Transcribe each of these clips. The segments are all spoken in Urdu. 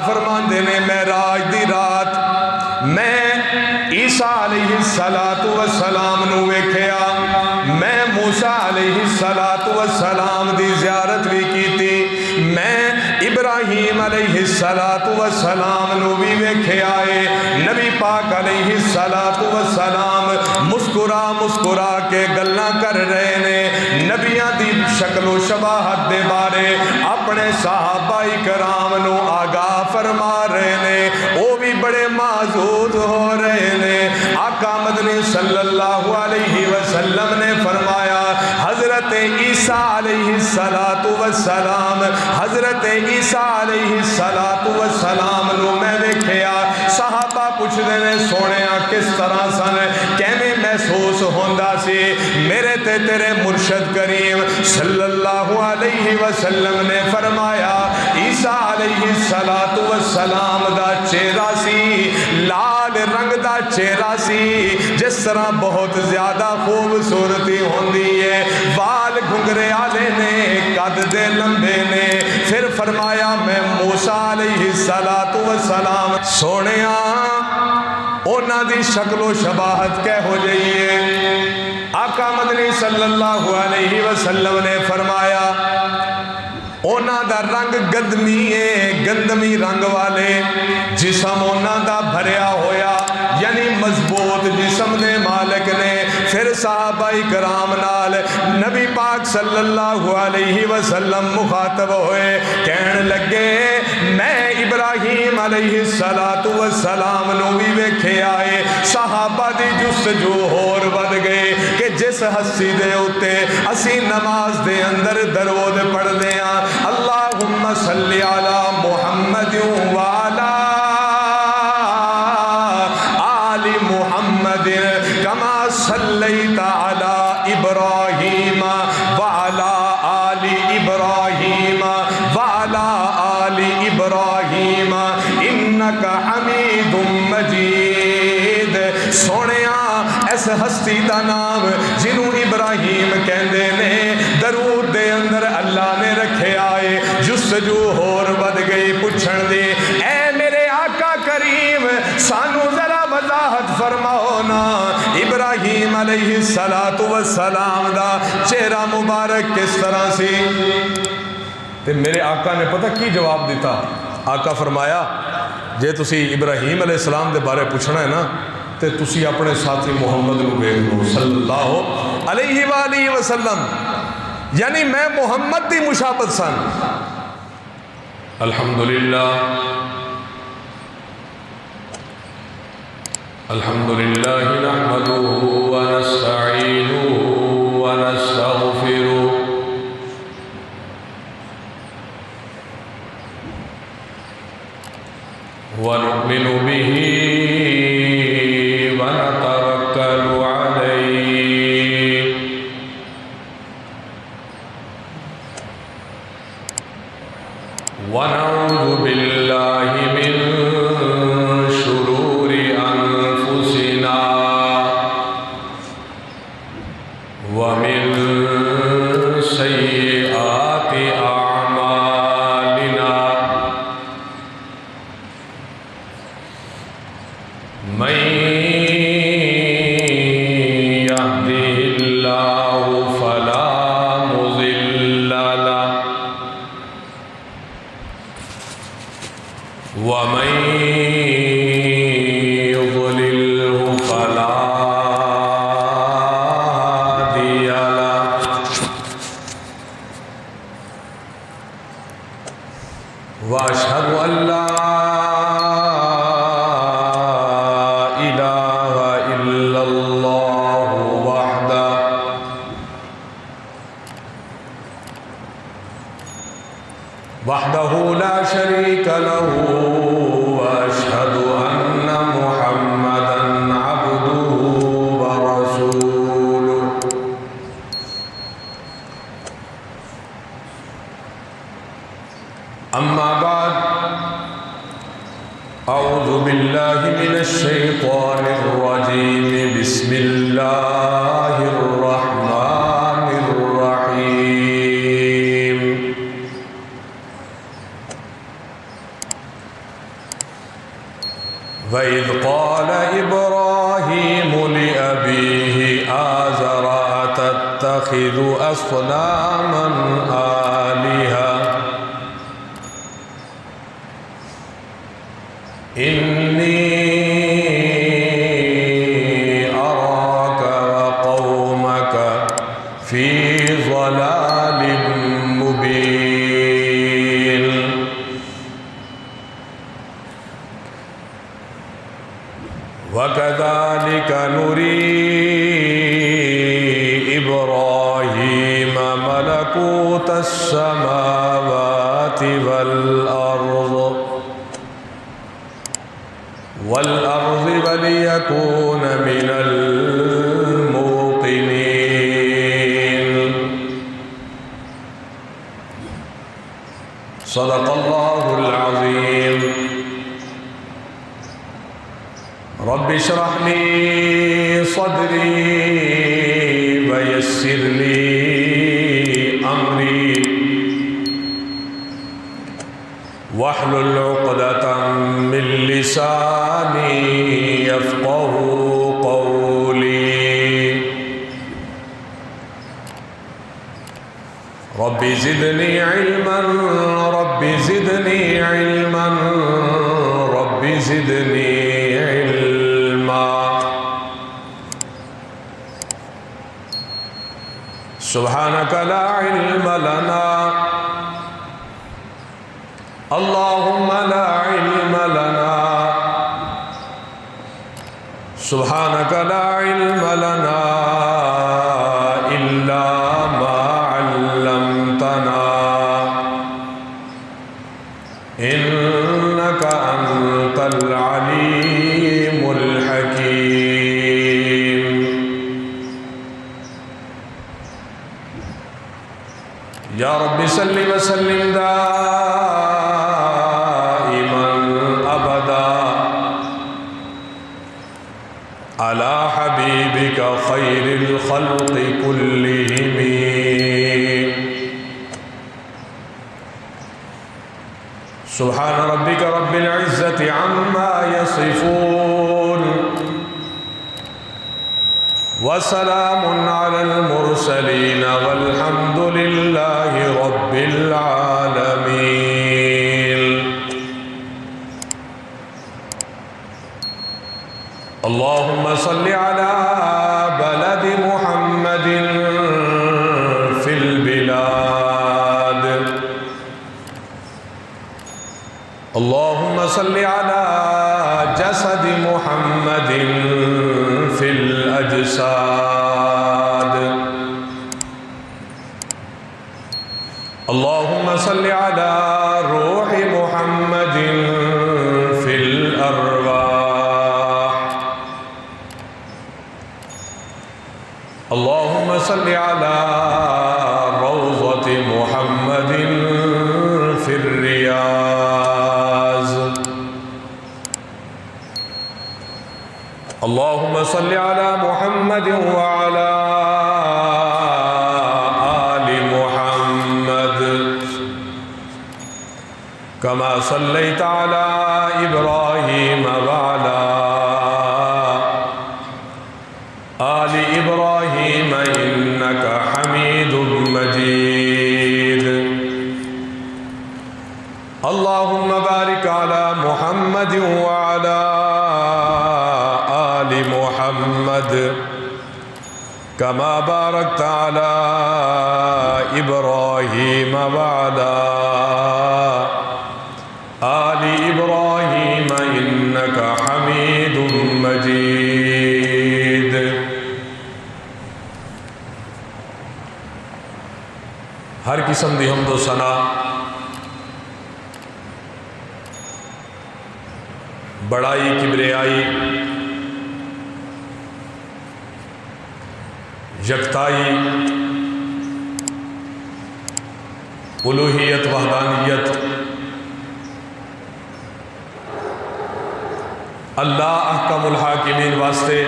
فرماندے نے معراج دی رات میں عیسیٰ علیہ السلام نو ویکھیا، میں موسیٰ علیہ السلام دی زیارت بھی کیتی، میں ابراہیم علیہ السلام نو بھی ویکھیا ہے۔ نبی پاک علیہ السلام مسکرا کے گلاں کر رہے نے، نبیاں دی شکل و شباہت دے بارے اپنے صحابہ کرام نو آگاہ فرما رہے نے، وہ بھی بڑے معزوز ہو رہے نے۔ آقا مدنی صلی اللہ علیہ وسلم نے فرمایا حضرت عیسیٰ علیہ السلام، حضرت عیسیٰ علیہ السلام نو میں ویکھیا۔ صحابہ پوچھ دے نے سونیا کس طرح سن، کیویں محسوس ہوندا سی؟ میرے تے تیرے مرشد کریم صلی اللہ علیہ وسلم نے فرمایا عیسیٰ علیہ السلام دا چہرہ سی لال رنگ دا چہرہ سی، جس طرح بہت زیادہ خوبصورتی ہوندی ہے، وال گھنگرے آلے نے، قد دے لمبے نے۔ پھر فرمایا میں موسیٰ علیہ السلام سونیا اونا دی شکل و شباہت کہہ ہو جائیے؟ آقا مدنی صلی اللہ علیہ وسلم نے فرمایا اونا دا رنگ گندمی ہے، گندمی رنگ والے، جسم اونا دا بھریا ہویا، یعنی مضبوط جسم دے مالک نے۔ پھر صحابہ کرام نال نبی پاک صلی اللہ علیہ وسلم مخاطب ہوئے، کہنے لگے میں ابراہیم علیہ السلام نو بھی ویکھے آئے۔ صحابہ دی جستجو ہور ود گئے کہ جس ہستی دے اتے اسی نماز دے اندر درود پڑھ دے ہیں اللہم صلی علی محمد وعلا آل محمد کما صلیت علی ابراہیم وعلا آل ابراہیم وعلا آل ابراہیم انکا حمید مجید۔ سونیاں اس ہستی دا نام جنہوں ابراہیم کہندے نے درود دے اندر اللہ نے رکھے آئے۔ جستجو ہور ود گئی پوچھن دے اے میرے آقا کریم سانو ذرا وضاحت فرماؤ نا ابراہیم علیہ السلام دا چہرہ مبارک کس طرح سی؟ تے میرے آقا نے پتہ کی جواب دیتا؟ آقا فرمایا جے تسی ابراہیم علیہ السلام دے بارے پوچھنا ہے نا تے تسی اپنے ساتھی محمد نو ویکھ لو صلی اللہ علیہ وآلہ وسلم، یعنی میں محمد دی مشابت سن۔ الحمدللہ الحمدللہ نحمدہ ونستعینہ ونستغفرہ ونؤمن به ونتوکل علیہ ونعوذ باللہ من شرور انفسنا ومن سیئات اعمالنا من يهده الله فلا مضل له ومن يضلله فلا هادي له وأشهد أن لا وحدہ لا شریک له واشہد ان محمدا عبدہ ورسولہ۔ اما بعد اعوذ باللہ من الشیطان الرجیم بسم اللہ الرحمن الرحیم۔ نتخذ أصناما آلهة إني أراك وقومك في ضلال مبين وكذلك نري إبراهيم ملكوت السماوات والأرض وليكون من الموقنين. صدق الله العظيم. رب اشرح لي صدري ويسر لي أمري واحلل عقدة من لساني يفقه قولي. رب زدني علما رب زدني علما رب زدني علما. سبحانك لا علم لنا اللهم لا علم لنا سبحانك لا علم لنا إلا ما علمتنا إنك أنت العليم الحكيم. يا رب صل وسلم دائما أبدا على حبيبك خير الخلق كلهم. سبحان ربك رب العزة عما يصفون وسلام على المرسلين والحمد لله رب العالمين. اللهم صل على بلد محمد في البلاد. اللهم صل على جسد محمد في الأجساد. اللهم صل على روح محمد في الأرواح. اللهم صل على روضة محمد في الرياض. اللهم صل على محمد وعلى آل محمد كما صليت على إبراهيم وعلى آل إبراهيم إنك حميد مجيد. اللهم بارك على محمد وعلى آل محمد كما باركت على إبراهيم وعلى آل إبراهيم إنك حميد مجيد. ہر قسم دی حمد و ثنا بڑائی کبریائی یکتائی الوہیت وحدانیت اللہ احکم الحاکمین واسطے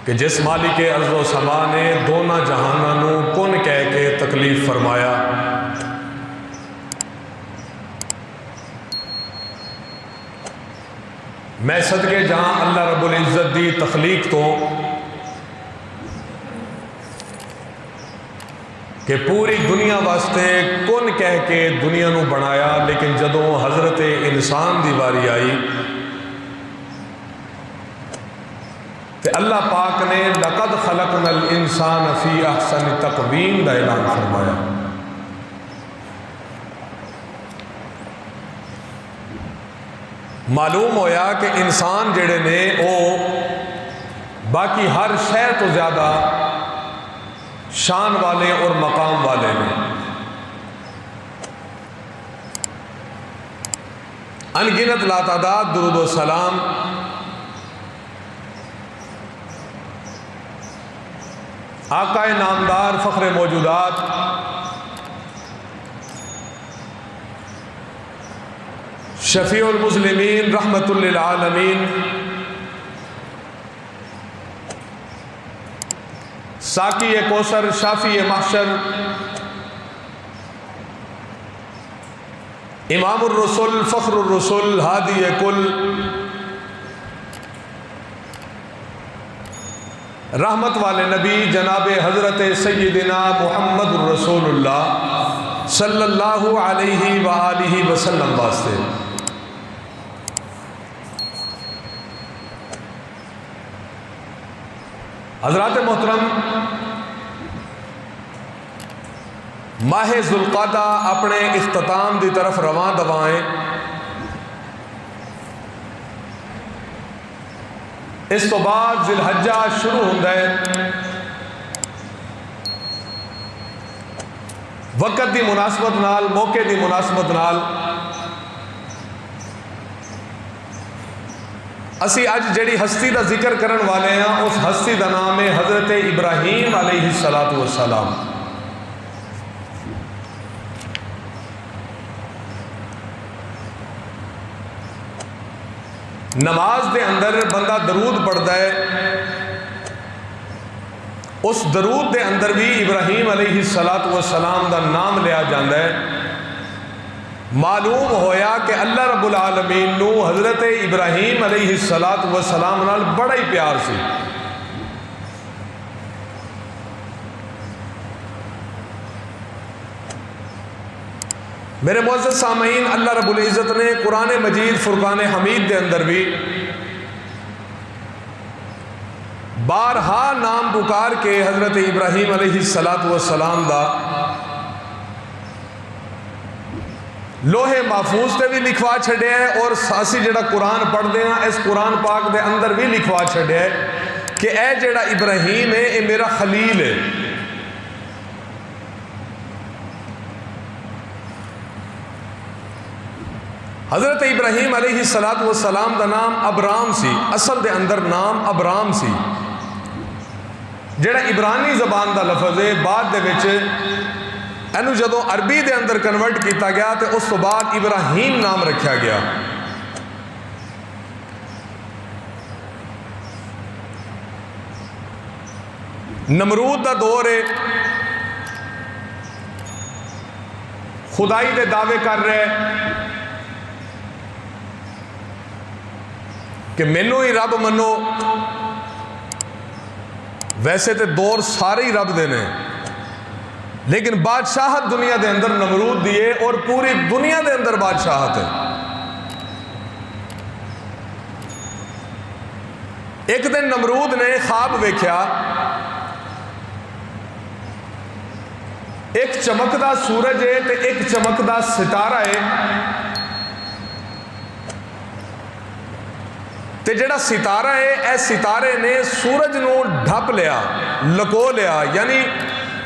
کہ جس مالک ارض و سما نے دونوں جہانوں کن کہہ کے تکلیف فرمایا، میں صدقے جہاں اللہ رب العزت دی تخلیق تو کہ پوری دنیا واسطے کن کہہ کے دنیا نو بنایا، لیکن جدوں حضرت انسان دی واری آئی تے اللہ پاک نے لقد خلقنا الانسان فی احسن تقویم دا اعلان فرمایا۔ معلوم ہویا کہ انسان جڑے نے او باقی ہر شے تو زیادہ شان والے اور مقام والے نے۔ انگنت لاتعداد درود و سلام آقا نامدار فخر موجودات شفیع المسلمین رحمت للعالمین ساقی کوثر شافی محشر امام الرسل فخر الرسل ہادی کل رحمت والے نبی جناب حضرت سیدنا محمد الرسول اللہ صلی اللہ علیہ وآلہ وسلم واسطے حضرات محترم، ماہ ذوالقعدہ اپنے اختتام دی طرف رواں دوائیں۔ اس تو بعد ذی الحجہ شروع ہوندا ہے۔ وقت دی مناسبت نال، موقع دی مناسبت نال اسی اج جڑی ہستی دا ذکر کرن والے ہیں اس ہستی دا نام ہے حضرت ابراہیم علیہ السلام۔ نماز دے اندر بندہ درود پڑھتا ہے، اس درود دے اندر بھی ابراہیم علیہ السلام دا نام لیا جاندہ ہے۔ معلوم ہویا کہ اللہ رب العالمین نو حضرت ابراہیم علیہ السلام نال بڑا ہی پیار سی۔ میرے معزز سامعین، اللہ رب العزت نے قرآن مجید فرقان حمید دے اندر بھی بارہا نام پکار کے حضرت ابراہیم علیہ السلام دا لوہے محفوظ تے بھی لکھوا چھڑے ہے، اور ساسی جڑا قرآن پڑھ دے ہیں اس قرآن پاک دے اندر بھی لکھوا چھڑے ہے کہ اے جڑا ابراہیم ہے اے میرا خلیل ہے۔ حضرت ابراہیم علیہ السلام دا نام ابرام سی، اصل دے اندر نام ابرام سی، جڑا عبرانی زبان دا لفظ ہے، بعد دے وچ اینو جدوں عربی دے اندر کنورٹ کیتا گیا تے اس تو بعد ابراہیم نام رکھا گیا۔ نمرود دا دور ہے، خدائی دے دعوے کر رہے کہ مینو ہی رب منو، ویسے تے دور سارے ہی رب دینے، لیکن بادشاہت دنیا دے اندر نمرود دیے اور پوری دنیا دے اندر بادشاہت ہے۔ ایک دن نمرود نے خواب ویکھیا، ایک چمکدا سورج ہے تے ایک چمکدا ستارہ ہے، تے جڑا ستارہ ہے اے ستارے نے سورج نو ڈھپ لیا، لکو لیا، یعنی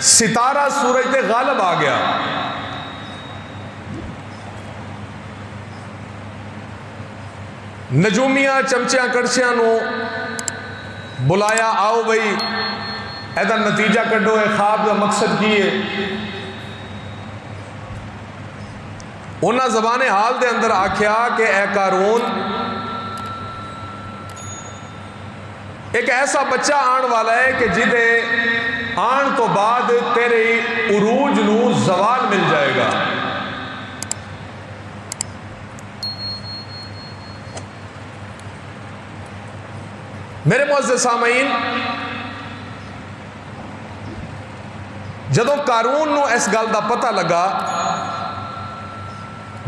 ستارہ سورج تے غالب آ گیا۔ نجومیاں چمچیاں کڑچیاں نو بلایا، آؤ بھئی ایدہ نتیجہ کڈو، اے خواب کا مقصد کی ہے۔ انہاں زبان حال دے اندر آکھیا کہ اے قارون، ایک ایسا بچہ آن والا ہے کہ جدے آن تو بعد تیرے عروج نو زوال مل جائے گا۔ میرے معزز سامعین، جدوں قارون نو اس گل دا پتہ لگا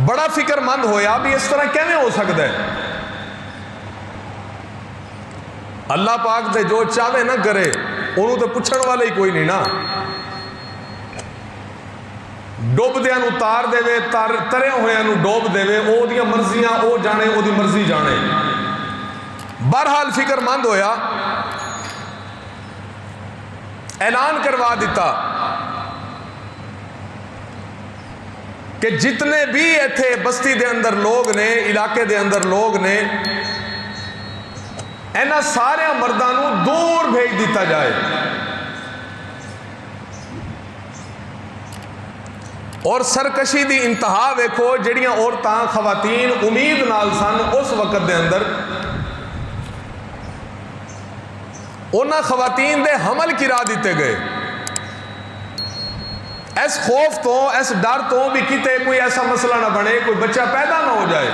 بڑا فکر مند ہویا بھی اس طرح کیویں ہو سکتا ہے؟ اللہ پاک دے جو چاہے نہ کرے انہوں تو پوچھن والے ہی کوئی نہیں نا، ڈوب دیاں نو تار دے وے، ترے ہویاں نو ڈوب دے وے، او دیاں مرضیاں او جانے، او دی مرضی جانے۔ بہرحال فکر مند ہویا، اعلان کروا دیتا کہ جتنے بھی ایتھے بستی دے اندر لوگ نے، علاقے دے اندر لوگ نے، اینا سارے مردانوں دور بھیج دیتا جائے، اور سرکشی دی انتہا ویکھو، جڑیاں عورتاں خواتین امید نال سن اس وقت دے اندر، انہاں خواتین دے حمل کرا دیتے گئے، اس خوف تو، اس ڈر تو بھی کتے کوئی ایسا مسئلہ نہ بنے، کوئی بچہ پیدا نہ ہو جائے۔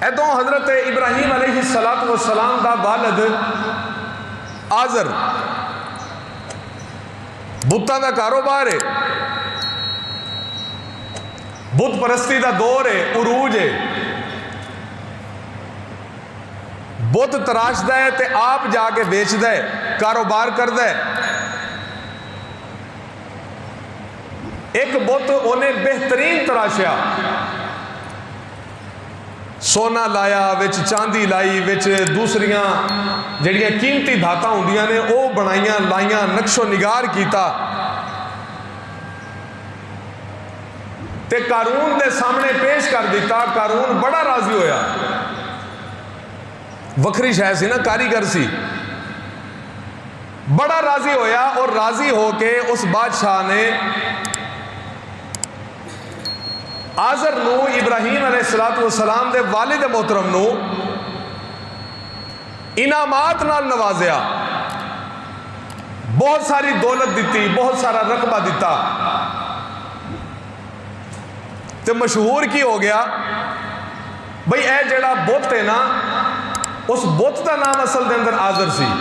ایدوں حضرت ابراہیم علیہ السلام دا والد آزر، بتاں دا کاروبار ہے، بت پرستی دا دور ہے، عروج ہے، بت تراش دے تے آپ جا کے بیچ دے، کاروبار کر دے۔ ایک بت انہیں بہترین تراشیا، سونا لایا، وچ چاندی لائی، وچ دوسریاں جڑیاں قیمتی دھاتاں ہوندیاں نے او بنائیاں، لائیاں، نقش و نگار کیتا، تے قارون دے سامنے پیش کر دیتا۔ قارون بڑا راضی ہویا، وکھری شے سی نا، کاریگر سی، بڑا راضی ہویا، اور راضی ہو کے اس بادشاہ نے آزر نو، ابراہیم علیہ السلام دے والد محترم نو انعامات نال نوازیا، بہت ساری دولت دیتی، بہت سارا رقبہ دیتا، تے مشہور کی ہو گیا بھئی اے جڑا بت ہے نا، اس بت دا نام اصل دے اندر آزر سی،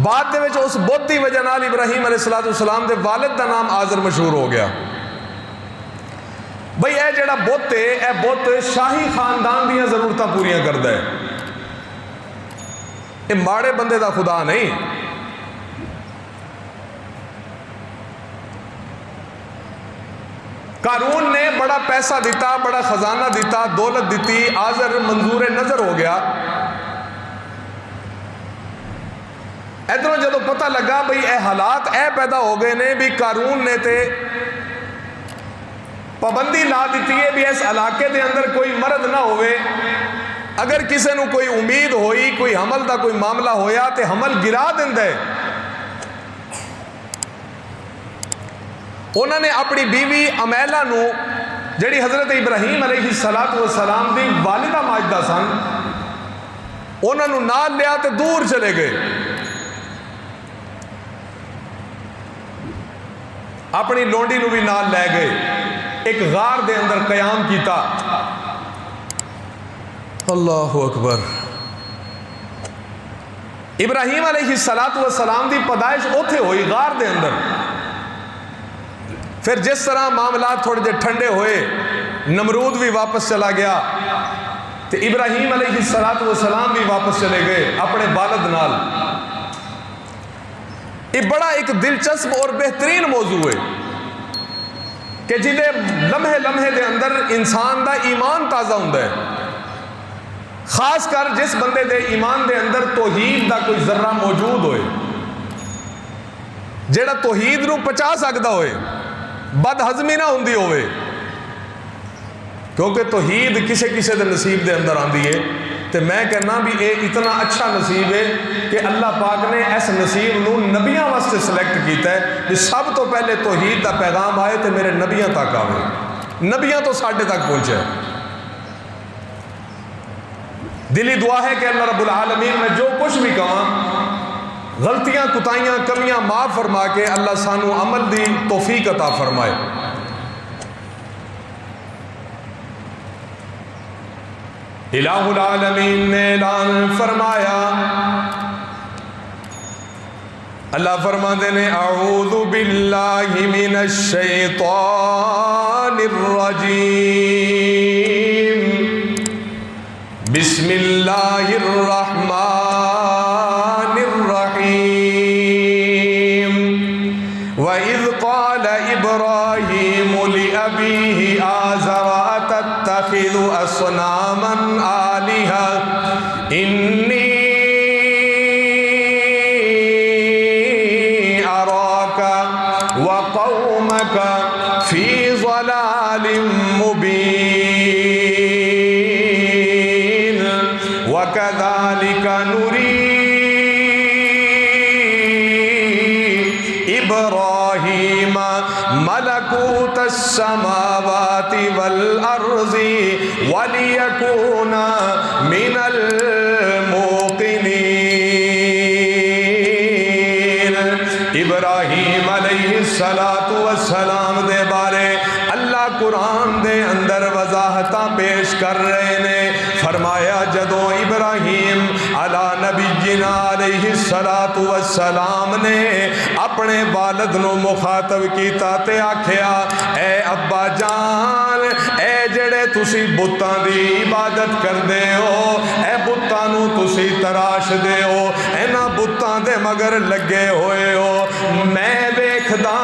بعد دے وچ اس بت دی وجہ نال ابراہیم علیہ السلام دے والد دا نام آزر مشہور ہو گیا۔ بھئی اے جڑا بت ہے، اے بت شاہی خاندان دیاں ضرورتاں پوریاں کردا ہے، اے ماڑے بندے دا خدا نہیں۔ قارون نے بڑا پیسہ دیتا، بڑا خزانہ دیتا، دولت دیتی، آزر منظور نظر ہو گیا۔ ادھروں جدو پتہ لگا بھئی اے حالات اے پیدا ہو گئے نے بھی قارون نے تے پابندی لا دیتی ہے بھی اس علاقے دے اندر کوئی مرد نہ ہوئے، اگر کسی نو کوئی امید ہوئی، کوئی حمل دا کوئی معاملہ ہویا تے حمل گرا دن دے۔ انہوں نے اپنی بیوی امیلہ نو، جڑی حضرت ابراہیم علیہ السلام دی والدہ ماجدہ سن، انہوں نے نال لیا تے دور چلے گئے، اپنی لونڈی نو بھی نال لے گئے، ایک غار دے اندر قیام کیتا۔ اللہ اکبر۔ ابراہیم علیہ السلام دی پیدائش اوتھے ہوئی غار دے اندر۔ پھر جس طرح معاملات تھوڑے جے ٹھنڈے ہوئے، نمرود بھی واپس چلا گیا، تو ابراہیم علیہ السلام بھی واپس چلے گئے اپنے والد نال۔ یہ بڑا ایک دلچسپ اور بہترین موضوع ہے کہ جدے لمحے لمحے دے اندر انسان دا ایمان تازہ ہوندا ہے، خاص کر جس بندے دے ایمان دے اندر توحید دا کوئی ذرہ موجود ہوئے، جیڑا توحید نو پچا سکدا ہوئے، بد ہضمی نہ ہوندی ہوئے، کیونکہ توحید کسے کسے دے نصیب دے اندر آندی ہے۔ تے میں کہنا بھی اے اتنا اچھا نصیب ہے کہ اللہ پاک نے اس نصیب نو نبیاں واسطے سلیکٹ کیتا ہے کہ سب تو پہلے توحید دا پیغام آئے تے میرے نبیاں تک آئے، نبیاں تو ساڈے تک پہنچے۔ دلی دعا ہے کہ اللہ رب العالمین میں جو کچھ بھی کہاں، غلطیاں، کوتاہیاں، کمیاں معاف فرما کے اللہ سانو عمل دی توفیق عطا فرمائے۔ الہ العالمین نے اعلان فرمایا، اللہ فرماتے ہیں اعوذ باللہ من الشیطان الرجیم بسم اللہ الرحمن الرحیم وَإِذْ قَالَ إِبْرَاهِيمُ لِأَبِيهِ آزَرَ أَتَتَّخِذُ أَصْنَامًا آلِهَةً إِنِّي أَرَاكَ وَقَوْمَكَ فِي ضَلَالٍ مُبِينٍ وَكَذَلِكَ نُرِي إبراهيم ملكوت السماوات والأرض وليكون من الموقنين۔ ابراہیم علیہ السلام دے بارے اللہ قرآن دے اندر وضاحتاں پیش کر رہے نے، فرمایا جدوں ابراہیم علی نبینا علیہ السلام نے اپنے والد نو مخاطب کیتا تے آکھیا اے ابا جان، اے جڑے تسی بتاں دی عبادت کردے ہو، اے بتاں نو تسی تراش دے ہو، اینا بتاں دے مگر لگے ہوئے ہو، میں ویکھدا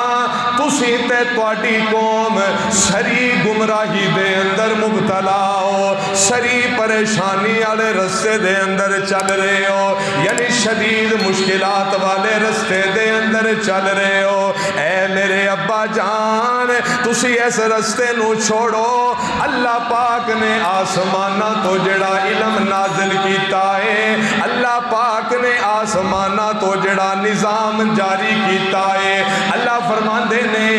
تسی تے تواڈی قوم سری گمراہی دے اندر مبتلا ہو، سری پریشانی والے رستے دے اندر چل رہے ہو، یعنی شدید مشکلات والے رستے دے اندر چل رہے ہو۔ اے میرے ابا جان، تسی اس رستے نو چھوڑو، اللہ پاک نے آسمانہ تو جڑا علم نازل کیتا ہے، اللہ پاک نے آسمانہ تو جڑا نظام جاری کیتا ہے، اللہ فرماندے نے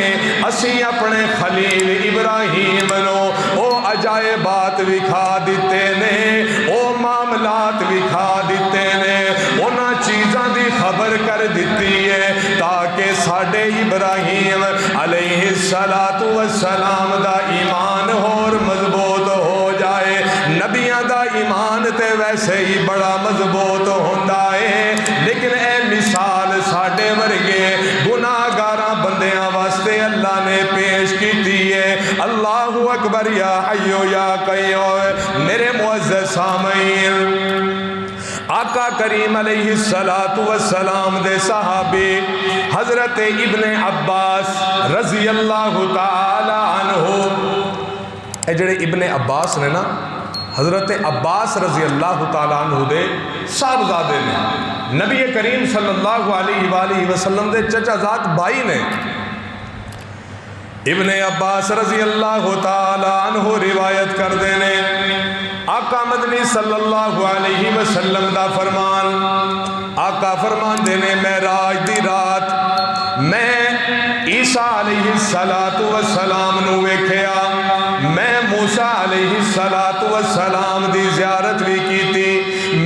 اسی اپنے خلیل ابراہیم نو او عجائبات وکھا دیتے نے، او معاملات وکھا دیتے نے، اونا چیزاں دی خبر کر دیتی ہے تاکہ ساڈے ابراہیم علیہ السلام دا ایمان اور مضبوط ہو جائے۔ نبیاں دا ایمان تے ویسے ہی بڑا مضبوط ہوندا ہے، لیکن اے مثال ساڈے ورگے گناہگاراں بندیاں واسطے اللہ نے پیش کیتی ہے۔ اللہ اکبر یا حی یا قیوم۔ میرے معزز سامعین، آقا کریم علیہ السلام دے صحابی حضرت ابن عباس رضی اللہ تعالی عنہ، اے جڑے ابن عباس نے نا، حضرت عباس رضی اللہ تعالی عنہ دے صاحبزادے نے، نبی کریم صلی اللہ علیہ وآلہ وسلم دے چچا زاد بھائی نے۔ ابن عباس رضی اللہ تعالی عنہ روایت کر دینے، آقا مدنی صلی اللہ علیہ وسلم دا فرمان، آقا فرمان دینے معراج دی رات میں عیسیٰ علیہ السلام نو ویکھیا، میں موسیٰ علیہ السلام دی زیارت بھی کیتی،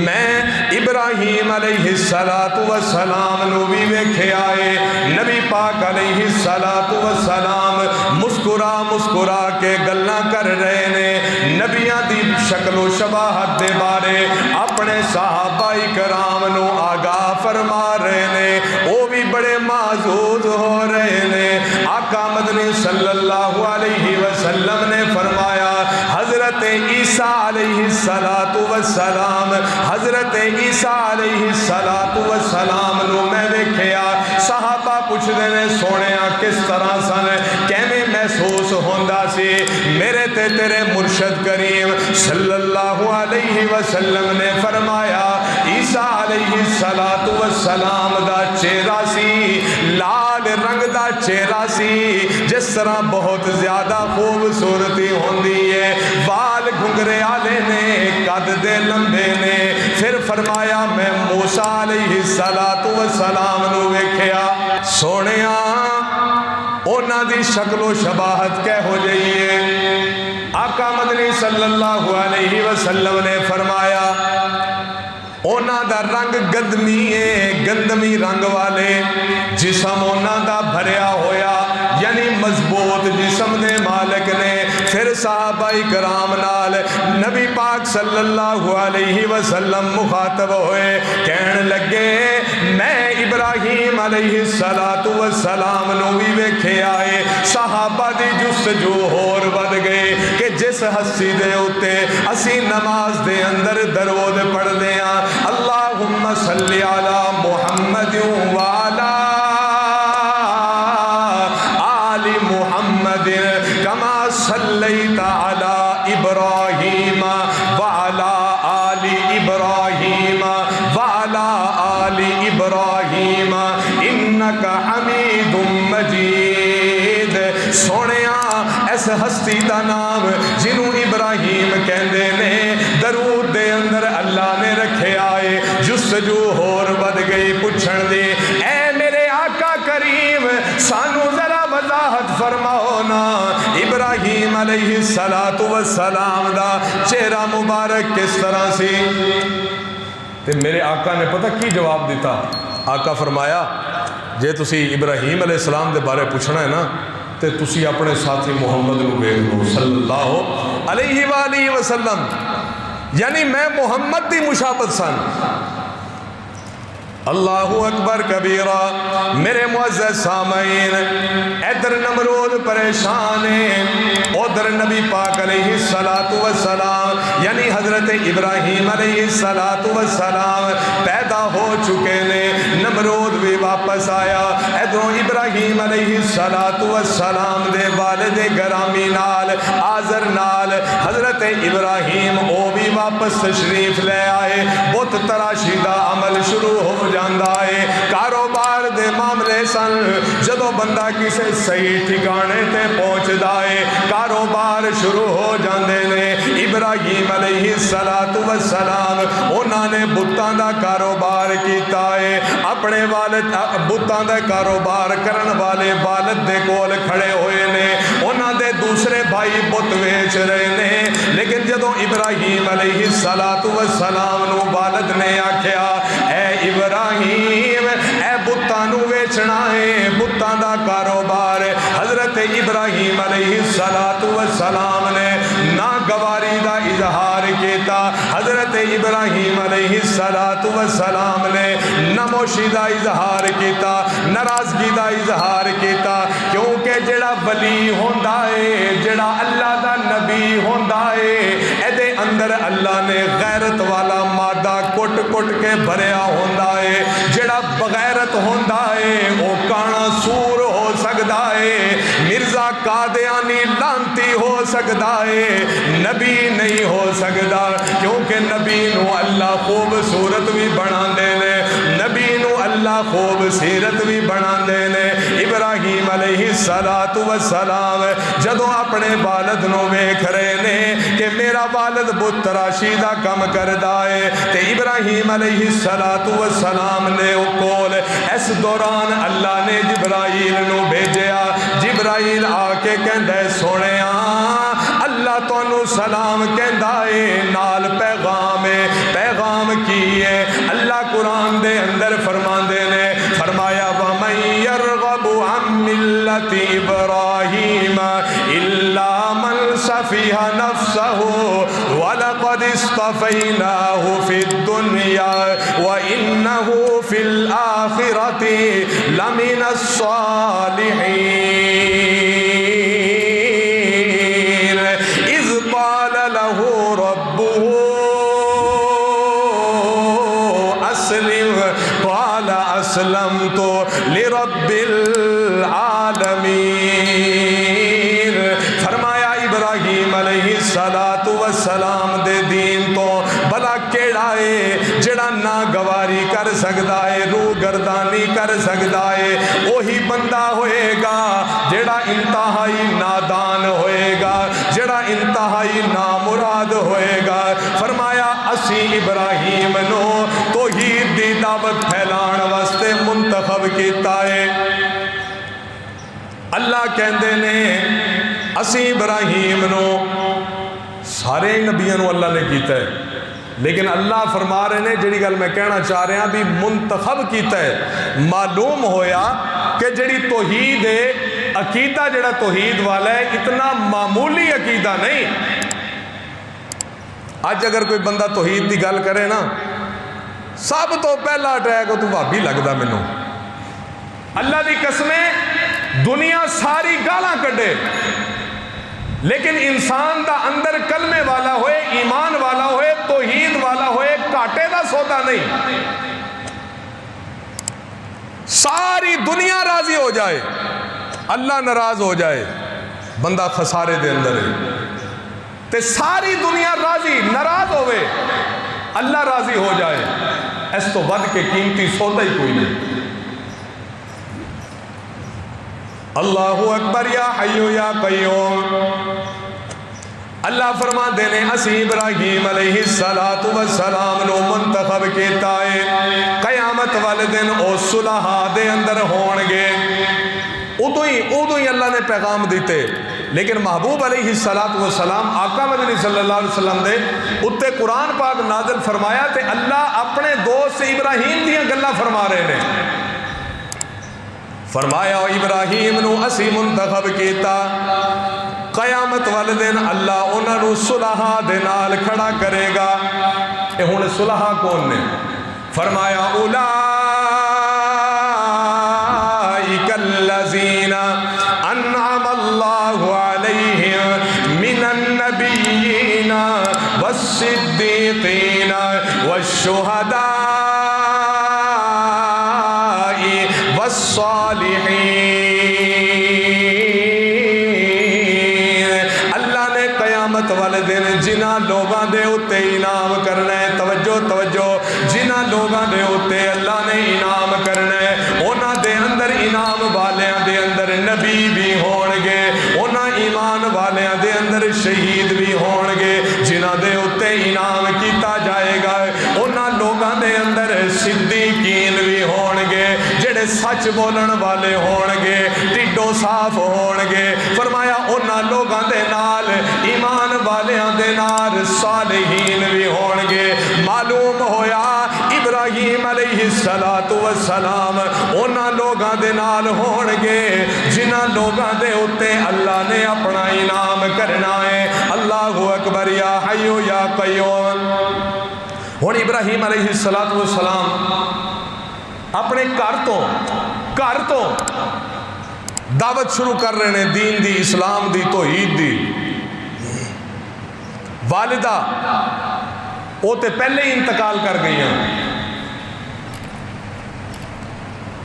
میں ابراہیم علیہ السلام نو بھی ویکھیا ہے۔ نبی پاک علیہ السلام مسکرا کے گلاں کر رہے نے، نبیاں دی شکل و شباہت دے بارے اپنے صحابہ کرام نو آگاہ فرما رہے نے، وہ بھی بڑے معزوز ہو رہے نے۔ آقا مدنی صلی اللہ علیہ وسلم نے فرمایا حضرت عیسیٰ علیہ السلام، حضرت عیسیٰ علیہ السلام نو میں ویکھیا۔ صحابہ پوچھ دے نے سونیا کس طرح سن، کیویں محسوس ہوندا سی؟ میرے تے تیرے مرشد کریم صلی اللہ علیہ وسلم نے فرمایا عیسیٰ علیہ السلام دا چہرہ سی لال رنگ دا چہرہ سی، جس طرح بہت زیادہ خوبصورتی ہوندی ہے، بال گھنگرے آلے نے، قد دے لمبے نے۔ پھر فرمایا میں موسیٰ علیہ السلام نو ویکھیا، سونیاں اونا دی شکل و شباہت کہہ ہو جائیے۔ آقا مدنی صلی اللہ علیہ وسلم نے فرمایا اونا دا رنگ گندمی ہے، گندمی رنگ والے، جسم اونا دا بھریا ہویا، یعنی مضبوط جسم دے مالک نے۔ پھر صحابہ کرام نال نبی پاک صلی اللہ علیہ وسلم مخاطب ہوئے، کہنے لگے میں ابراہیم علیہ السلام نو بھی ویکھے آئے۔ صحابہ دی جستجو ہور ود گئے کہ جس ہستی دے اتے اسی نماز دے اندر درود پڑھ دیاں، اللہم صلی علی محمد وعلا آل محمد کما صلیت علی ابراہیم وعلا آل ابراہیم وعلا آل ابراہیم انک حمید مجید۔ سونیاں اس ہستی دا نام جنوں ابراہیم کہندے نے درود دے اندر اللہ نے رکھے آئے۔ جستجو ہور ود گئی پوچھن دی، اے میرے آقا کریم سانو ذرا وضاحت فرماؤ نا ابراہیم علیہ السلام دا چہرہ مبارک کس طرح سی؟ تے میرے آقا نے پتہ کی جواب دیتا؟ آقا فرمایا جے تسی ابراہیم علیہ السلام دے بارے پوچھنا ہے نا تے تسی اپنے ساتھی محمد نو ویکھ لو صلی اللہ علیہ وآلہ وسلم، یعنی میں محمد دی مشابہت سن۔ اللہ اکبر کبیرہ۔ میرے معزز سامعین، ادھر نمرود پریشان ہے، ادھر نبی پاک علیہ السلام یعنی حضرت ابراہیم علیہ السلام پیدا ہو چکے نے، نمرود بھی واپس آیا، ادھروں ابراہیم علیہ السلام دے والد گرامی نال آزر نال حضرت ابراہیم او بھی واپس تشریف لے آئے، بت تراشی دا عمل شروع ہو جاندہ ہے، کاروبار دے معاملے سن، جدو بندہ کسے صحیح ٹھکانے تے پہنچ دائے کاروبار شروع ہو جاندے نے۔ ابراہیم علیہ السلام انہوں نے بتان دا کاروبار کیتا ہے، اپنے والد بتان دا کاروبار کرن والے والد دے کول کھڑے ہوئے نے، انہوں دے دوسرے بھائی بت ویچ رہے نے، لیکن جدو ابراہیم علیہ السلام نو والد نے آکھیا اے ابراہیم اے بتانو ویچنا ہے، بتان دا کاروبار، حضرت ابراہیم علیہ السلام نے ناگواری دا اظہار کیتا، حضرت ابراہیم علیہ السلام نے نموشی دا اظہار کیتا، ناراضگی دا اظہار کیتا، کیونکہ جڑا ولی ہوندا ہے، جڑا اللہ دا نبی ہوندا ہے، ایدے اندر اللہ نے غیرت والا مادہ کٹ کٹ کے بھریا ہوندا ہے، جڑا بغیرت ہوندا ہے وہ کانا سور ہو سکدا ہے، مرزا قادیانی لانتی ہو سکدا ہے، نبی نہیں ہو سکدا، کیونکہ نبی نو اللہ خوبصورت بھی بنا دینے، نبی نو اللہ خوبصورت بھی بنا دینے۔ ابراہیم علیہ السلام جدو اپنے والد نو ویکھ رہے نے کہ میرا والد بت تراشی دا کم کردا ہے، تے ابراہیم علیہ السلام نے کول اس دوران اللہ نے جبرائیل نو بھیجیا، جبرائیل آ کے کہندا ہے سونیا اللہ تانوں سلام کہندا ہے، نال پیغام ہے، پیغام کی ہے؟ اللہ قرآن دے اندر فرماندے نے، فرمایا وَمَن يَرْغَبُ عَن مِّلَّةِ إِبْرَاهِيمَ إِلَّا مَن سَفِهَ نَفْسَهُ وَلَقَدِ اصْطَفَيْنَاهُ فِي الدُّنْيَا وَإِنَّهُ فِي الْآخِرَةِ لَمِنَ الصَّالِحِينَ إِذْ قَالَ لَهُ رَبُّهُ أَسْلِمْ قَالَ أَسْلَمْتُ لِرَبِّ العالمین۔ فرمایا ابراہیم علیہ السلام دے دین تو بلا کیڑا ہے جڑا ناگواری کر سکدا ہے، روح گردانی کر سکدا ہے، وہی بندہ ہوئے گا جڑا انتہائی نادان ہوئے گا، جڑا انتہائی نامراد ہوئے گا۔ فرمایا اسی ابراہیم نو توحید دی دعوت پھیلان واسطے منتخب کیتا ہے۔ اللہ کہندے نے اسی ابراہیم نو، سارے نبیوں نو اللہ نے کیتا ہے، لیکن اللہ فرما رہے نے جڑی گل میں کہنا چاہ رہے ہیں بھی منتخب کیتا ہے۔ معلوم ہویا کہ جڑی توحید ہے عقیدہ جڑا توحید والا ہے اتنا معمولی عقیدہ نہیں. اج اگر کوئی بندہ توحید کی گل کرے نا سب تو پہلا اٹیک تو بھابی لگتا مینوں. اللہ دی قسمیں دنیا ساری گالاں کڈے لیکن انسان دا اندر کلمے والا ہوئے, ایمان والا ہوئے, توحید والا ہوئے, گھاٹے دا سودا نہیں. ساری دنیا راضی ہو جائے اللہ ناراض ہو جائے بندہ خسارے دے اندر ہے. تے ساری دنیا راضی ناراض ہوئے اللہ راضی ہو جائے اس تو ود کے قیمتی سودا ہی کوئی نہیں. اللہ اکبر یا حی یا قیوم. اللہ فرما دینے اسی ابراہیم علیہ السلام نو منتخب کیتا ہے قیامت والے دن او صلحاء دے اندر ہون گے. ادو ہی اللہ نے پیغام دیتے لیکن محبوب علیہ السلام آقا مدنی صلی اللہ علیہ وسلم دے اتے قرآن پاک نازل فرمایا تے اللہ اپنے دوست ابراہیم دیاں گلاں فرما رہے ہیں. فرمایا ابراہیم نو اسی منتخب کیتا قیامت والے دن اللہ انہاں نو صلحاء دے نال کھڑا کرے گا. اے ہن صلحاء کون نے؟ فرمایا اولئک الذین انعم اللہ علیہم من النبیین والصدیقین والشہداء والصالحین. اللہ نے قیامت والے دن جنہ لوگاں دے اتے انعام کرنا ہے, توجہ, جنہ لوگاں دے اتے اللہ نے انعام کرنا ہے انہاں دے اندر انعام والیاں دے اندر نبی بھی ہون گے, انہاں ایمان والیاں دے اندر شہید بھی ہون گے. جنہ دے اتے انعام کیتا جائے گا انہاں لوگاں دے اندر صدیقین بھی ہون گے جڑے سچ بولن والے ہون گے, ٹھڈوں صاف ہون گے. فرمایا انہاں لوگاں دے نال ایمان والیاں دے نال صالحین بھی ہون گے. معلوم ہویا ابراہیم علیہ السلام انہاں لوگاں دے نال ہون گے جنہاں لوگاں دے اتے اللہ نے اپنا انعام کرنا ہے. اللہ اکبر یا حی یا قیوم. ہن ابراہیم علیہ السلام اپنے گھر تو دعوت شروع کر رہے ہیں دین دی, اسلام دی, توحید دی. والدہ وہ تے پہلے ہی انتقال کر گئی ہیں.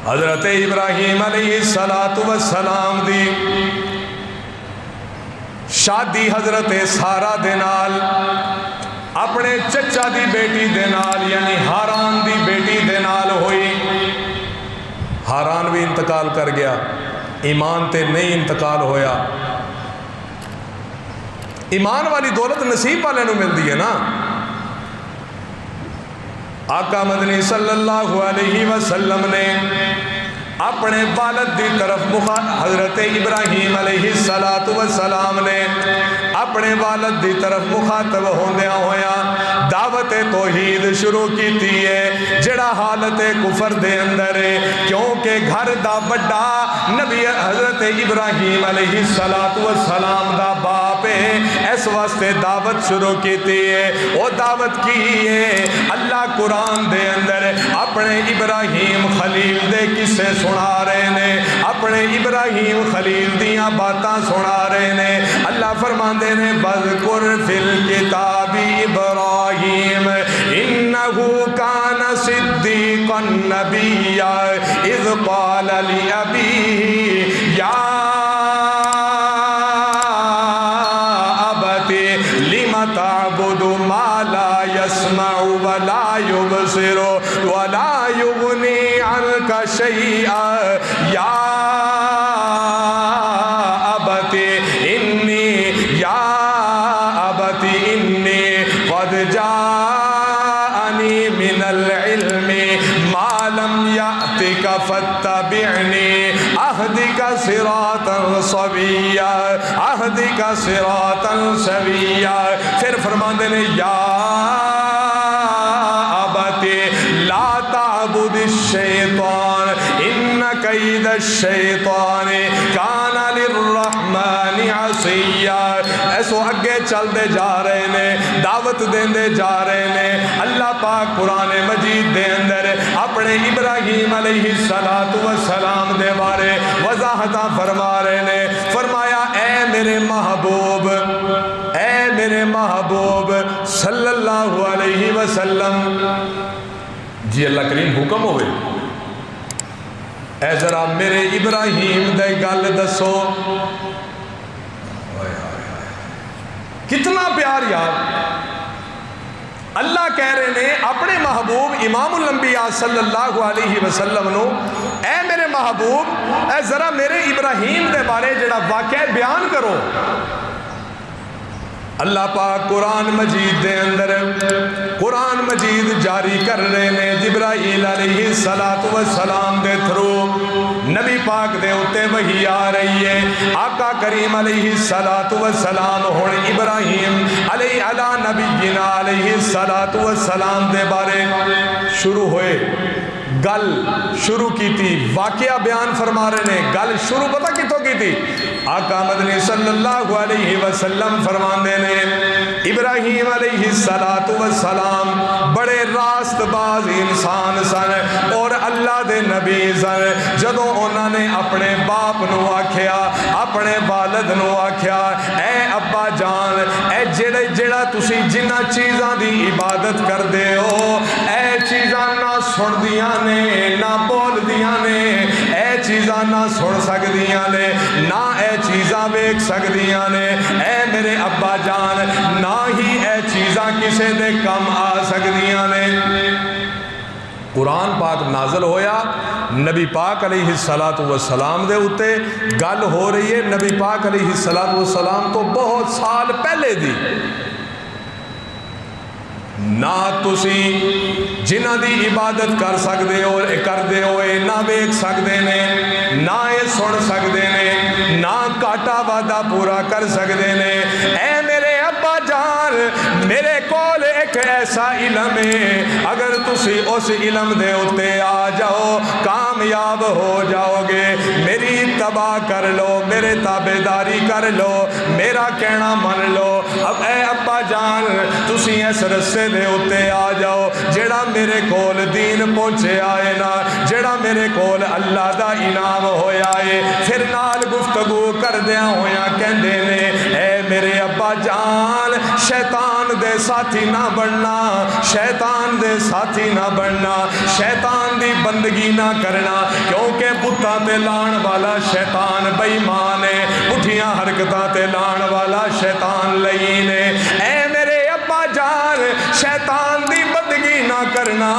حضرت ابراہیم علیہ السلام دی شادی حضرت سارہ دے نال اپنے چچا دی بیٹی دے نال یعنی ہاران دی بیٹی دے نال ہوئی. ہاران بھی انتقال کر گیا, ایمان تے نہیں انتقال ہویا. ایمان والی دولت نصیب والے نو ملتی ہے نا. آقا مدنی صلی اللہ علیہ وسلم نے اپنے والد دی طرف حضرت ابراہیم علیہ السلام نے اپنے والد دی طرف مخاطب ہوندیاں ہویا دعوت توحید شروع کیتی ہے جڑا حالت کفر دے اندر ہے, کیونکہ گھر دا بڑا نبی حضرت ابراہیم علیہ السلام دا باپ ہے, اس واسطے دعوت شروع کیتی ہے. وہ دعوت کی ہے اللہ قرآن دے اندر اپنے ابراہیم خلیل دے قصے سنا رہے نے, اپنے ابراہیم خلیل دیاں باتاں سنا رہے نے. اللہ فرماندے نے بذکر فی الکتاب ابراہیم انہو کان صدیقا نبیا اذ قال لأبیہ یا ابت لم تعبد ما لا يسمع ولا يبصر ولا يغني عنك شيئا یا ابت انی قد جاءنی من العلم ما لم یأتک فاتبعنی اہدک صراطا سویا اہدک صراطا سویا. پھر فرماندے نے یا ابت لا تعبد الشیطان ان کید الشیطان کان عصیا ایسو اگے چل دے جا رہے نے دعوت دین دے جا رہے نے اللہ پاک قرآن مجید دے اندر اپنے ابراہیم علیہ السلام دے بارے وضاحتاں فرما رہے نے فرمایا اے میرے محبوب صلی اللہ علیہ وسلم جی اللہ کریم حکم ہوئے اے ذرا میرے ابراہیم دے گل دسو کتنا پیار یار اللہ کہہ رہے نے اپنے محبوب امام الانبیاء صلی اللہ علیہ وسلم نو اے میرے محبوب اے ذرا میرے ابراہیم دے بارے جڑا واقعہ بیان کرو اللہ پاک قرآن مجید دے اندر قرآن مجید جاری کر رہے نے جبرائیل علیہ السلام دے تھرو نبی پاک دے اتے وحی آ رہی ہے آقا کریم علیہ السلام ہون ابراہیم علیہ نبینا علیہ السلام دے بارے شروع ہوئے گل شروع کی تھی واقعہ بیان فرما رہے نے گل شروع پتہ کتوں کی تھی آقا مدنی صلی اللہ علیہ وسلم فرماندے نے ابراہیم علیہ السلام بڑے راست باز انسان سن اور اللہ دے نبی سن جدوں انہوں نے اپنے باپ نو آکھیا اپنے والد نو آکھیا اے ابا جان اے جڑا تسی جنہ چیزاں دی عبادت کر دے ہو اے چیزاں نہ سن دیاں نے نہ بول دیاں نے اے چیزاں نہ سن سکدیاں نے نہ اے چیزاں ویکھ سکدیاں نے اے میرے ابا جان نہ ہی اے چیزاں کسے دے کم آ سکدیاں نے قرآن پاک نازل ہویا نبی پاک علیہ السلام دے اتے گل ہو رہی ہے نبی پاک علیہ السلام تو بہت سال پہلے دی نہ تسی جنہ دی عبادت کر سکتے ہو کر دے ہوئے نہ ویکھ سکتے نے نہ یہ سن سکتے نے نہ کاٹا وعدہ پورا کر سکتے نے اے میرے ابا جان میرے کول ایک ایسا علم ہے اگر تسی اس علم دے اتے آ جاؤ کامیاب ہو جاؤ گے میری اتباع کر لو میرے تابعداری کر لو میرا کہنا من لو اب اے ابا جان تسی اس رستے دے اتے آ جاؤ جڑا میرے کول دین پہنچے آئے نا جڑا میرے کول اللہ دا انعام ہویا ہے پھر نال گفتگو کردیاں ہویا کہندے نے اے میرے ابا جان شیطان دے ساتھی نہ بننا شیطان دے ساتھی نہ بننا شیطان دی بندگی نہ کرنا کیونکہ بتاں تے لان والا شیطان بے ایمان ہے پٹھیاں حرکتاں تے لان والا شیطان لعین ہے اے میرے ابا جان شیطان دی بندگی نہ کرنا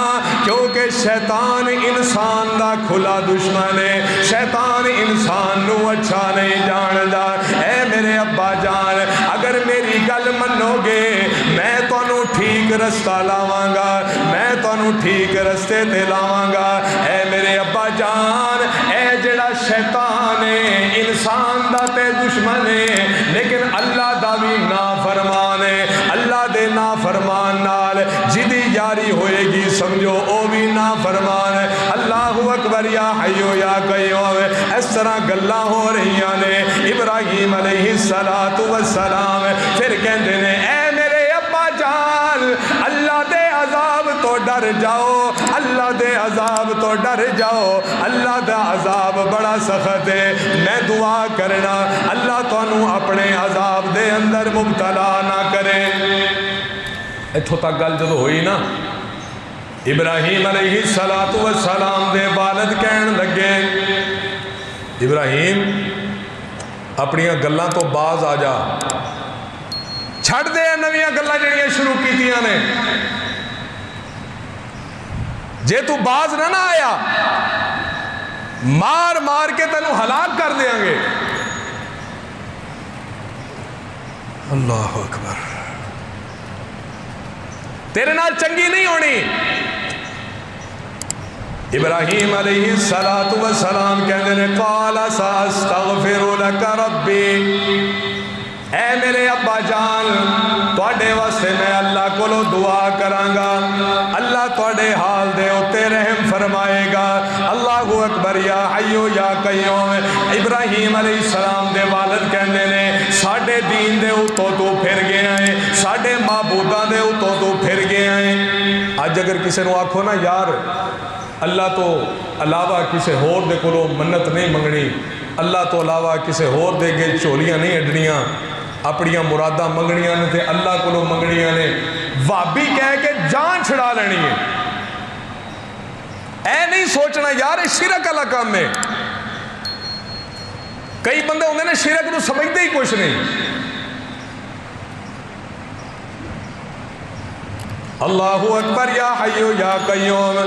کیونکہ شیطان انسان دا کھلا دشمن ہے شیطان انسان نو اچھا نہیں جاندا اے میرے ابا جان اگر میری گل منو گے میں تانوں ٹھیک رستہ لاواں گا میں تانوں ٹھیک رستے تے لاواں گا اے میرے ابا جان اے جڑا شیطان ہے انسان دا تے دشمن ہے لیکن اللہ دا بھی نافرمان ہے اللہ دے نافرمان نال جدی یاری ہوئے گی سمجھو او بھی نافرمان ہے اللہ اکبر یا حیو یا قیوم اس طرح گلاں ہو رہیاں نے ابراہیم علیہ السلام پھر کہندے نے اے میرے ابا جان اللہ دے عذاب تو ڈر جاؤ اللہ دے عذاب تو ڈر جاؤ اللہ دا عذاب بڑا سخت ہے میں دعا کرنا اللہ تانوں اپنے عذاب دے اندر مبتلا نہ کرے اتھوں تک گل جدو ہوئی نا ابراہیم علیہ السلام دے والد کہن لگے ابراہیم اپنی گلاں تو باز آ جا چھڑ دے نویاں گلاں جڑیاں شروع کیتیاں نے جے تو باز نہ آیا مار مار کے تینوں ہلاک کر دیاں گے اللہ اکبر تیرے نال چنگی نہیں ہونی ابراہیم علیہ السلام کہنے نے قال ساستغفر لک ربی اے میرے ابا جان تواڈے واسطے میں اللہ کولو دعا کرانگا اللہ تواڈے حال دے اتے رحم فرمائے گا اللہ اکبر یا حیو یا قیوم ابراہیم علیہ السلام دے والد کہنے نے کسی نو آکھو نا یار اللہ تو علاوہ کسی ہور دے کولو منت نہیں منگنی، اللہ تو علاوہ کسی ہور دے کے چولیاں نہیں اڈنیاں، اپنیاں مراداں منگنیاں نے تے اللہ کولو منگنیاں نے، وابی کہہ کے جان چھڑا لینی ہے۔ اے نہیں سوچنا یار یہ شرک والا کام ہے۔ کئی بندے ہوندے نے شرک نو سمجھتے ہی کچھ نہیں۔ اللہ اکبر یا حی یا قیوم۔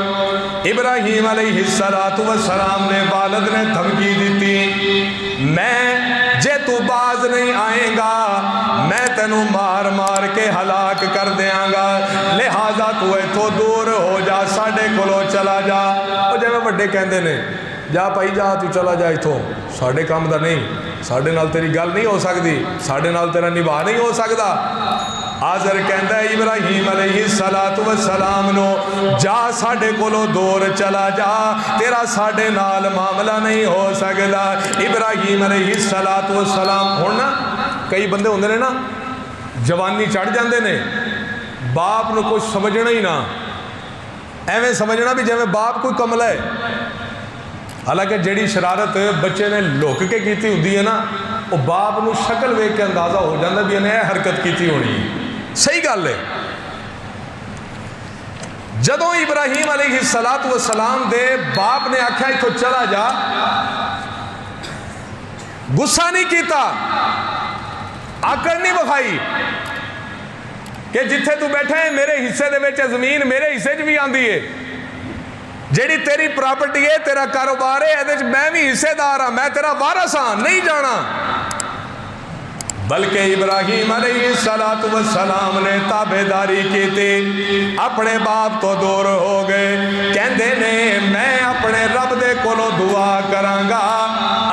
ابراہیم علیہ السلام نے والد نے دھمکی دیتی، میں جے تو باز نہیں آئیں گا میں تینوں مار مار کے ہلاک کر دیاں گا، لہذا تو ایتھوں دور ہو جا، ساڈے کولوں چلا جا۔ او جے وڈے کہندے نے جا بھائی جا تو چلا جا ایتھوں، ساڈے کام دا نہیں، ساڈے نال تیری گل نہیں ہو سکتی، ساڈے نال تیرا نبھا نہیں ہو سکتا۔ آزر کہندہ ہے ابراہیم علیہ السلام نو جا ساڈے کولو دور چلا جا، تیرا ساڈے نال معاملہ نہیں ہو سکتا۔ ابراہیم علیہ السلام ہونا کئی بندے ہوندے نے نا جوانی چڑھ جاندے نے، باپ نو کچھ سمجھنا ہی نہ، ایویں سمجھنا بھی جویں باپ کوئی کملا ہے، حالانکہ جیڑی شرارت بچے نے لک کے کیتی ہوندی ہے نا، وہ باپ نو شکل ویکھ کے اندازہ ہو جاندہ بھی انہیں حرکت کیتی ہونی ہے۔ صحیح گل ہے۔ جدوں ابراہیم علیہ السلام دے باپ نے آکھیا ایتھوں چلا جا، غصہ نہیں کیتا، آکڑ نہیں بکھائی کہ جتھے تو بیٹھا ہے میرے حصے دے وچ زمین میرے حصے چ بھی آندی ہے، جیڑی تیری پراپرٹی ہے تیرا کاروبار ہے ایدے چ میں بھی حصے دار ہاں، میں تیرا وارث ہاں، نہیں جانا۔ بلکہ ابراہیم علیہ السلام نے تابعداری کی تھی، اپنے باپ تو دور ہو گئے، کہندے نے میں اپنے رب دے کولوں دعا کراں گا،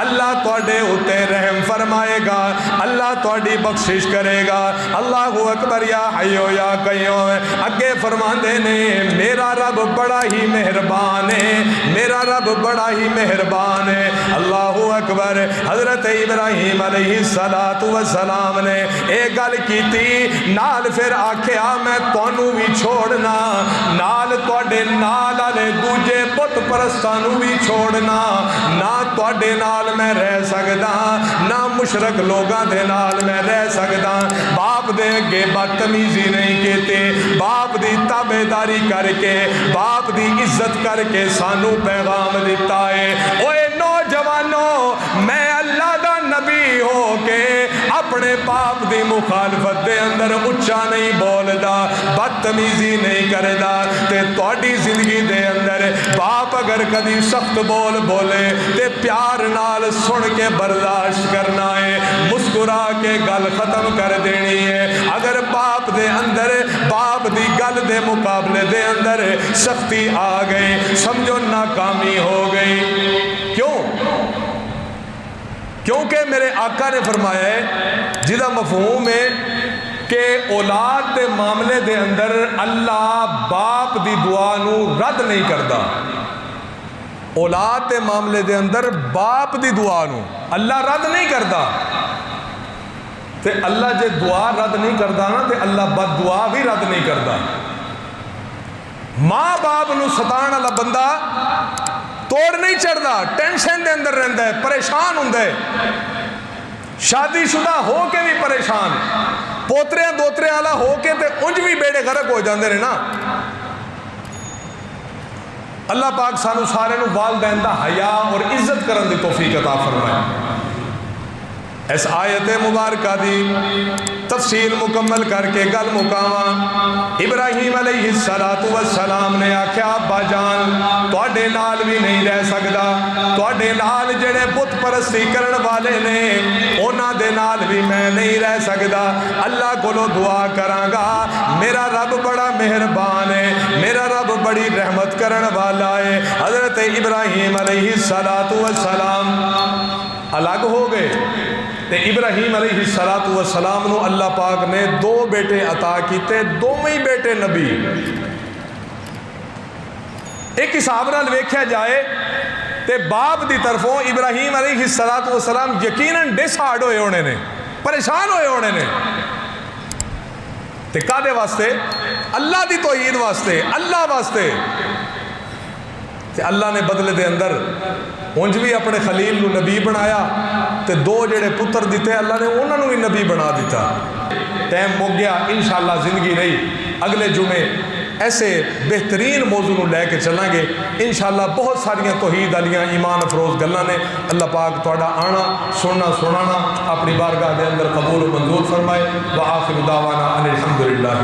اللہ تواڈے اُتے رحم فرمائے گا، اللہ تواڈی بخشش کرے گا۔ اللہ اکبر یا حی یا قیوم۔ اگے فرماندے نے میرا رب بڑا ہی مہربان ہے، میرا رب بڑا ہی مہربان ہے۔ اللہ اکبر۔ حضرت ابراہیم علیہ السلام نے ایک گل کیتی، نال پھر آکھیا میں تانوں بھی چھوڑنا، نال تواڈے نال والے دوجے بت پرستانوں بھی چھوڑنا، نہ تواڈے نال میں رہ سکدا، نہ مشرک لوگاں دے نال میں رہ سکدا۔ باپ دے اگے بدتمیزی نہیں کیتے، باپ دی تابعداری کر کے، باپ دی عزت کر کے سانوں پیغام دیتا ہے، اوے نوجوانوں میں اللہ دا نبی ہو کے اپنے باپ دی مخالفت دے اندر اچھا نہیں بولدا، بدتمیزی نہیں کردا، تے تواڈی زندگی دے اندر باپ اگر کدی سخت بول بولے تے پیار نال سن کے برداشت کرنا ہے، مسکرا کے گل ختم کر دینی ہے۔ اگر باپ دے اندر باپ دی گل دے مقابلے دے اندر سختی آ گئی، سمجھو ناکامی ہو گئی۔ کیوں؟ کیونکہ میرے آقا نے فرمایا ہے جہاں مفہوم ہے کہ اولاد دے معاملے دے اندر اللہ باپ دی دعا نو رد نہیں کردا، اولاد دے معاملے دے اندر باپ دی دعا نو اللہ رد نہیں کردا، تے اللہ جے دعا رد نہیں کردا نا تے اللہ بد دعا بھی رد نہیں کردا۔ ماں باپ نو ستان والا بندہ توڑ نہیں چڑھدا، ٹینشن دے اندر رہندا ہے، پریشان ہوندا ہے، شادی شدہ ہو کے بھی پریشان، پوترے دوترے والا ہو کے تے انج بھی بیڑے غرق ہو جاندے نے نا۔ اللہ پاک سانو سارے نو والدین دا حیا اور عزت کرن دی توفیق عطا فرمائے۔ اس آیت مبارکہ دی تفصیل مکمل کر کے گل مکاواں۔ ابراہیم علیہ السلام نے آکھیا ابا جان تواڈے نال بھی نہیں رہ سکدا، تواڈے نال جڑے بت پرستی کرن والے نے انہاں دے نال بھی میں نہیں رہ سکدا، اللہ کولو دعا کراں گا، میرا رب بڑا مہربان ہے، میرا رب بڑی رحمت کرن والا ہے۔ حضرت ابراہیم علیہ السلام الگ ہو گئے تے ابراہیم علیہ السلام نو اللہ پاک نے دو بیٹے عطا کیتے، دونوں ہی بیٹے نبی۔ ایک حساب نال ویکھیا جائے تے باپ دی طرفوں ابراہیم علیہ السلام یقیناً ڈس ہارڈ ہوئے ہونے نے، پریشان ہوئے ہونے نے، تے کادے واسطے اللہ دی توحید واسطے، اللہ واسطے، تے اللہ نے بدلے دے اندر انج بھی اپنے خلیل نو نبی بنایا تے دو جڑے پتر دیتے اللہ نے انہوں نے بھی نبی بنا دیتا۔ ٹائم مک گیا، انشاءاللہ زندگی رہی، اگلے جمعے ایسے بہترین موضوع نو لے کے چلیں گے انشاءاللہ۔ بہت ساریاں توحید علیاں ایمان افروز گلاں نے، اللہ پاک تہاڈا آنا سننا سنانا اپنی بارگاہ دے اندر قبول و منظور فرمائے۔ وآخر دعوانا ان الحمدللہ۔